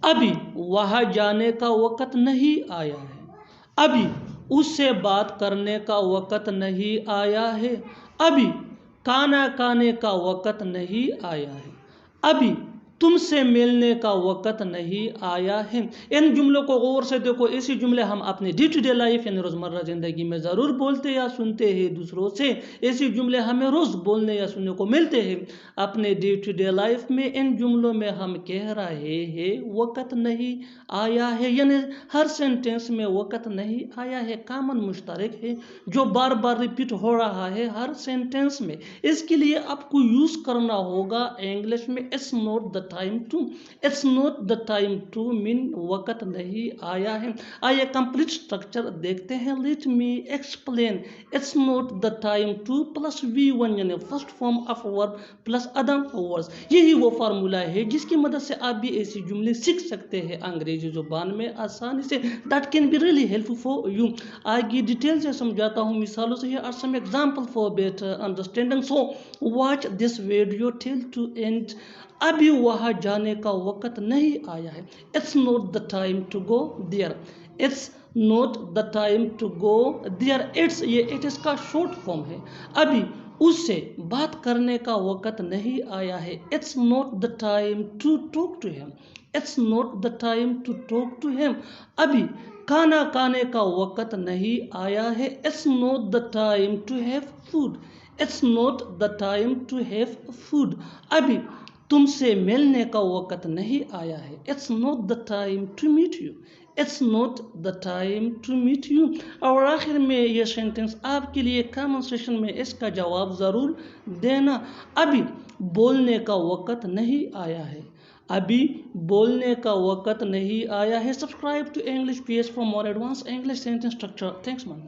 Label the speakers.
Speaker 1: ابھی وہاں جانے کا وقت نہیں آیا ہے، ابھی اس سے بات کرنے کا وقت نہیں آیا ہے، ابھی کھانا کھانے کا وقت نہیں آیا ہے، ابھی تم سے ملنے کا وقت نہیں آیا ہے۔ ان جملوں کو غور سے دیکھو، ایسی جملے ہم اپنے ڈے ٹو ڈے لائف یعنی روزمرہ زندگی میں ضرور بولتے یا سنتے ہیں دوسروں سے، ایسی جملے ہمیں روز بولنے یا سننے کو ملتے ہیں اپنے ڈے ٹو ڈے لائف میں۔ ان جملوں میں ہم کہہ رہے ہیں وقت نہیں آیا ہے، یعنی ہر سینٹینس میں وقت نہیں آیا ہے کامن مشترک ہے جو بار بار ریپیٹ ہو رہا ہے ہر سینٹینس میں۔ اس کے لیے آپ کو یوز کرنا ہوگا انگلش میں it's not the time to, it's not the time to مین وقت نہیں آیا ہے۔ آئیے کمپلیٹ سٹرکچر دیکھتے ہیں، let me explain. It's not the time to plus V1 یعنی first form of verb plus other words, یہی وہ فارمولا ہے جس کی مدد سے آپ بھی ایسی جملے سیکھ سکتے ہیں انگریزی زبان میں آسانی سے۔ That can be really helpful for you۔ آگے ڈیٹیل سے سمجھاتا ہوں مثالوں سے۔ Here are some examples for better understanding, so watch this video till to end۔ ابھی وہاں جانے کا وقت نہیں آیا ہے، it's not the time to go there، it's not the time to go there۔ it's یہ it is کا شارٹ فارم ہے۔ ابھی اس سے بات کرنے کا وقت نہیں آیا ہے، it's not the time to talk to him، it's not the time to talk to him۔ ابھی کھانا کھانے کا وقت نہیں آیا ہے، it's not the time to have food، it's not the time to have food۔ ابھی تم سے ملنے کا وقت نہیں آیا ہے، it's not the time to meet you، it's not the time to meet you۔ اور آخر میں یہ سینٹنس آپ کے لیے کامن سیشن میں اس کا جواب ضرور دینا۔ ابھی بولنے کا وقت نہیں آیا ہے، ابھی بولنے کا وقت نہیں آیا ہے۔ Subscribe to English PS for more advanced English sentence structure۔ Thanks man۔